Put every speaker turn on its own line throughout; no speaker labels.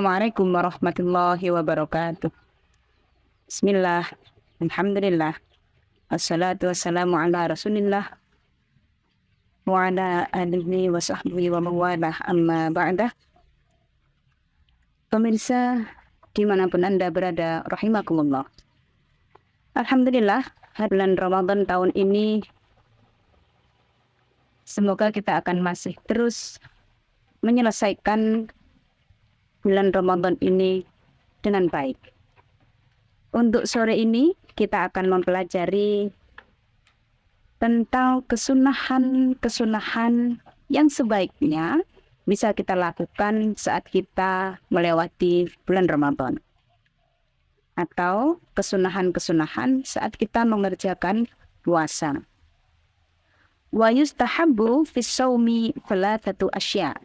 Assalamualaikum warahmatullahi wabarakatuh. Bismillah, alhamdulillah, assalatu wassalamu ala rasulillah wa ala alihi wa sahbihi wa mawalah amma ba'dah. Pemirsa dimanapun Anda berada, rahimakumullah. Alhamdulillah, bulan Ramadan tahun ini semoga kita akan masih terus menyelesaikan bulan Ramadan ini dengan baik. Untuk sore ini kita akan mempelajari tentang kesunahan-kesunahan yang sebaiknya bisa kita lakukan saat kita melewati bulan Ramadan. Atau kesunahan-kesunahan saat kita mengerjakan puasa. Wa yustahabbu fis shaumi thalathatu asya'.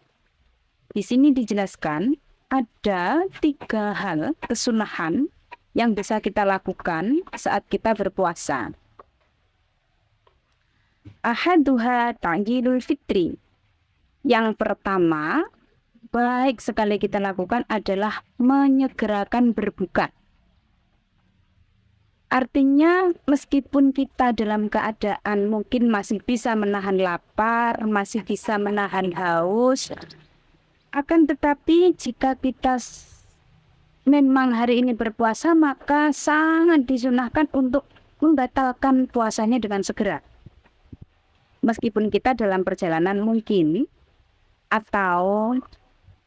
Di sini dijelaskan ada 3 hal kesunahan yang bisa kita lakukan saat kita berpuasa. Ahaduha ta'jilul fitri. Yang pertama, baik sekali kita lakukan adalah menyegerakan berbuka. Artinya meskipun kita dalam keadaan mungkin masih bisa menahan lapar, masih bisa menahan haus, akan tetapi jika kita memang hari ini berpuasa, maka sangat disunahkan untuk membatalkan puasanya dengan segera. Meskipun kita dalam perjalanan mungkin, atau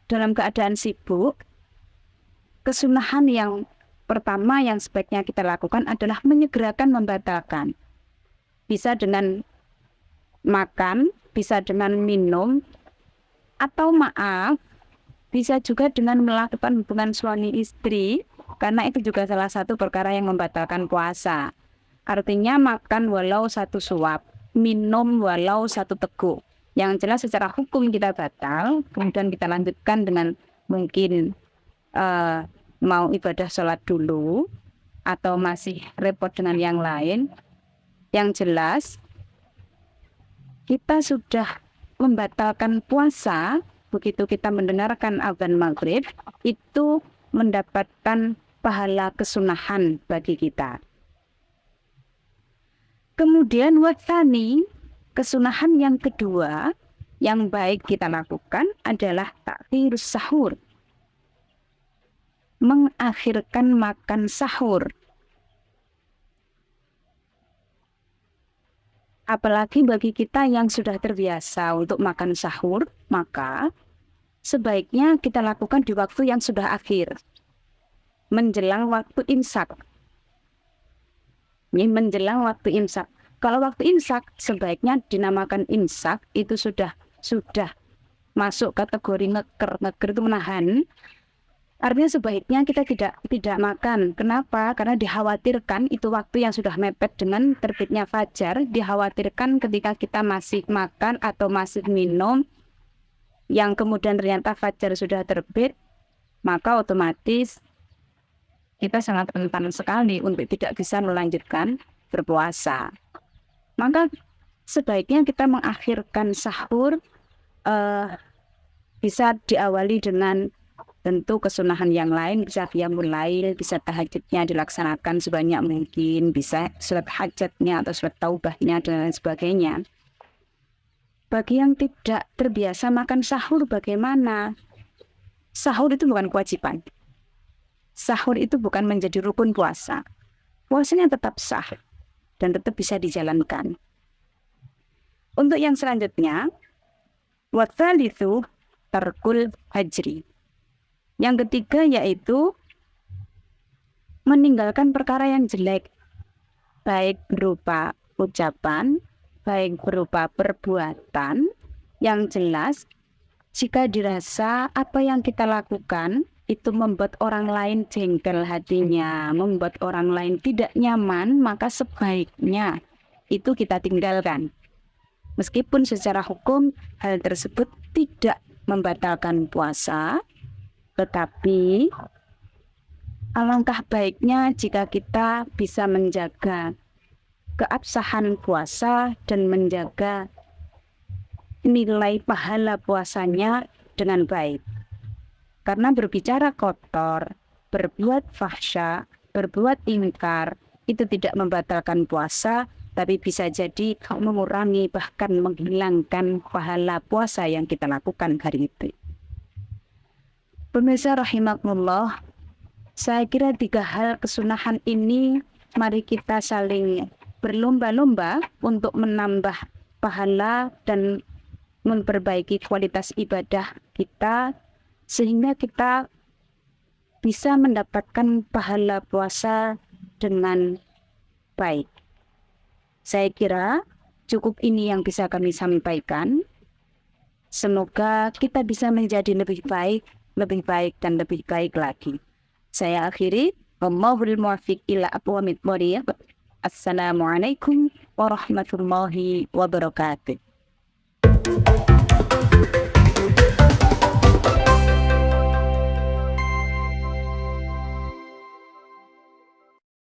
dalam keadaan sibuk, kesunahan yang pertama yang sebaiknya kita lakukan adalah menyegerakan membatalkan. Bisa dengan makan, bisa dengan minum, atau maaf, bisa juga dengan melakukan hubungan suami istri, karena itu juga salah satu perkara yang membatalkan puasa. Artinya makan walau 1 suap, minum walau 1 teguk. Yang jelas secara hukum kita batal, kemudian kita lanjutkan dengan mungkin mau ibadah sholat dulu, atau masih repot dengan yang lain. Yang jelas, kita sudah membatalkan puasa, begitu kita mendengarkan adzan maghrib, itu mendapatkan pahala kesunahan bagi kita. Kemudian watsani, kesunahan yang kedua yang baik kita lakukan adalah ta'khirus sahur. Mengakhirkan makan sahur. Apalagi bagi kita yang sudah terbiasa untuk makan sahur, maka sebaiknya kita lakukan di waktu yang sudah akhir, menjelang waktu imsak. Ini menjelang waktu imsak. Kalau waktu imsak, sebaiknya dinamakan imsak, itu sudah masuk kategori ngeker. Ngeker itu menahan. Artinya sebaiknya kita tidak makan. Kenapa? Karena dikhawatirkan itu waktu yang sudah mepet dengan terbitnya fajar. Dikhawatirkan ketika kita masih makan atau masih minum, yang kemudian ternyata fajar sudah terbit, maka otomatis kita sangat rentan sekali untuk tidak bisa melanjutkan berpuasa. Maka sebaiknya kita mengakhirkan sahur, bisa diawali dengan tentu kesunahan yang lain, bisa qiyamul lail, bisa tahajudnya dilaksanakan sebanyak mungkin, bisa sholat hajatnya atau sholat taubahnya dan lain sebagainya. Bagi yang tidak terbiasa makan sahur bagaimana? Sahur itu bukan kewajiban. Sahur itu bukan menjadi rukun puasa. Puasanya tetap sah dan tetap bisa dijalankan. Untuk yang selanjutnya, watsalitsu tarkul hajri. Yang ketiga yaitu meninggalkan perkara yang jelek, baik berupa ucapan, baik berupa perbuatan. Yang jelas, jika dirasa apa yang kita lakukan itu membuat orang lain jengkel hatinya, membuat orang lain tidak nyaman, maka sebaiknya itu kita tinggalkan. Meskipun secara hukum hal tersebut tidak membatalkan puasa, tetapi alangkah baiknya jika kita bisa menjaga keabsahan puasa dan menjaga nilai pahala puasanya dengan baik. Karena berbicara kotor, berbuat fahsya, berbuat ingkar, itu tidak membatalkan puasa, tapi bisa jadi mengurangi bahkan menghilangkan pahala puasa yang kita lakukan hari itu. Pemirsa rahimakumullah, saya kira 3 hal kesunahan ini mari kita saling berlomba-lomba untuk menambah pahala dan memperbaiki kualitas ibadah kita sehingga kita bisa mendapatkan pahala puasa dengan baik. Saya kira cukup ini yang bisa kami sampaikan. Semoga kita bisa menjadi lebih baik dan lebih baik lagi. Saya akhiri. Wallahul muwaffiq ila aqwamit thoriq. Assalamualaikum warahmatullahi wabarakatuh.